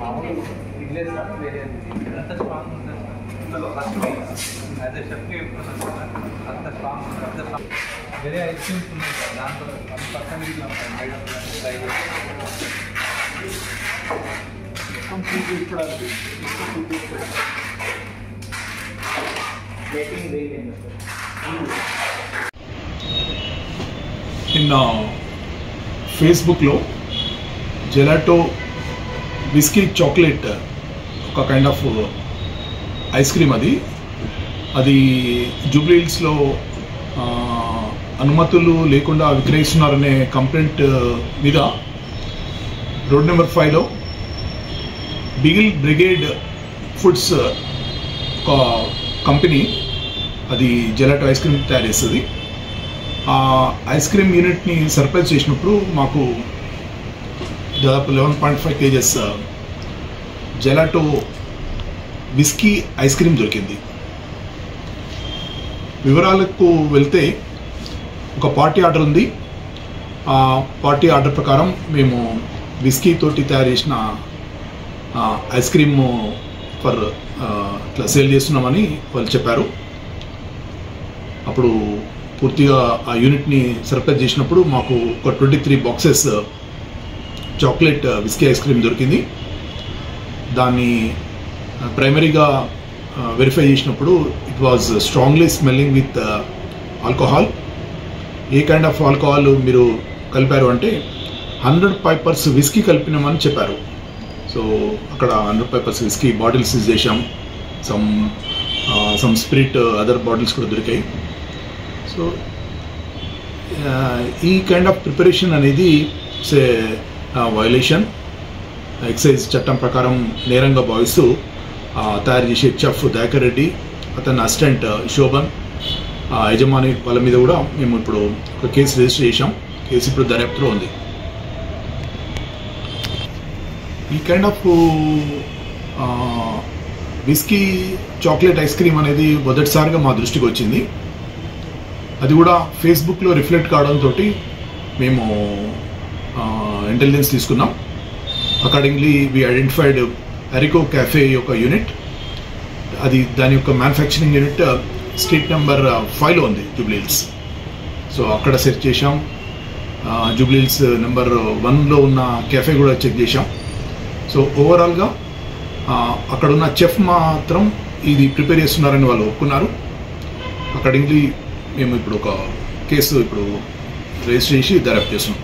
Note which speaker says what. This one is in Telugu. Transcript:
Speaker 1: మామూలు విలేజ్ వేరే ఎంత స్ట్రాంగ్ ఉంటుంది ఫస్ట్ యాజ్ ఎ షెఫ్కి అంత స్ట్రాంగ్ ఉంటుంది. వేరే ఐస్ క్రీమ్స్ ఉన్నాయి సార్, దాంట్లో 1% ఇట్లా ఉంటాయి.
Speaker 2: నిన్న ఫేస్బుక్లో జెలాటో విస్కీ చాక్లెట్ ఒక కైండ్ ఆఫ్ ఐస్ క్రీమ్ అది జూబ్లీ హిల్స్లో అనుమతులు లేకుండా విక్రయిస్తున్నారనే కంప్లైంట్ మీద రోడ్ నెంబర్ 5లో బిగిల్ బ్రిగేడ్ ఫుడ్స్ ఒక కంపెనీ అది జెలాటో ఐస్ క్రీమ్ తయారు చేస్తుంది. ఆ ఐస్ క్రీమ్ యూనిట్ని సర్ప్రైజ్ చేసినప్పుడు మాకు దాదాపు 11.5 kgs gelato whisky ice cream దొరికింది. వివరాలకు వెళ్తే ఒక పార్టీ ఆర్డర్ ఉంది. ఆ పార్టీ ఆర్డర్ ప్రకారం మేము విస్కీ తోటి తయారు చేసిన ఐస్ క్రీమ్ ఫర్ ఇట్లా సేల్ చేస్తున్నామని వాళ్ళు చెప్పారు. అప్పుడు పూర్తిగా ఆ యూనిట్ని సర్ప్రైజ్ చేసినప్పుడు మాకు ఒక 23 boxes chocolate whisky ice cream దొరికింది. దాన్ని ప్రైమరీగా వెరిఫై చేసినప్పుడు it was strongly smelling with alcohol. A kind of alcohol మీరు కలిపారు అంటే 100 పైపర్స్ విస్కీ కలిపినామని చెప్పారు. సో అక్కడ 100 పైపర్స్ విస్కీ బాటిల్స్ యూజ్ చేసాం. సమ్ స్పిరిట్ అదర్ బాటిల్స్ కూడా దొరికాయి. సో ఈ కైండ్ ఆఫ్ ప్రిపరేషన్ అనేది వయలేషన్, ఎక్సైజ్ చట్టం ప్రకారం నేరంగా భావిస్తూ తయారు చేసే చెఫ్ దయాకర్ రెడ్డి, అతని అసిస్టెంట్ శోభన్, యజమాని వాళ్ళ మీద కూడా మేము ఇప్పుడు ఒక కేసు రిజిస్టర్ చేశాం. కేసు ఇప్పుడు దర్యాప్తులో ఉంది. ఈ kind of whisky chocolate ice cream అనేది మొదటిసారిగా మా దృష్టికి వచ్చింది. అది కూడా ఫేస్బుక్లో రిఫ్లెక్ట్ కావడంతో మేము ఇంటెలిజెన్స్ తీసుకున్నాం. అకార్డింగ్లీ వి ఐడెంటిఫైడ్ అరికో క్యాఫే యొక్క యూనిట్. అది దాని యొక్క మ్యానుఫ్యాక్చరింగ్ యూనిట్ స్ట్రీట్ నెంబర్ 5లో ఉంది, జూబ్లీ హిల్స్. సో అక్కడ సెర్చ్ చేశాం. జూబ్లీ హిల్స్ నెంబర్ 1లో ఉన్న క్యాఫే కూడా చెక్ చేశాం. సో ఓవరాల్గా అక్కడ ఉన్న చెఫ్ మాత్రం ఇది ప్రిపేర్ చేస్తున్నారని వాళ్ళు ఒప్పుకున్నారు. అకార్డింగ్లీ మేము ఇప్పుడు ఒక కేసు రిజిస్టర్ చేసి దర్యాప్తు చేస్తున్నాం.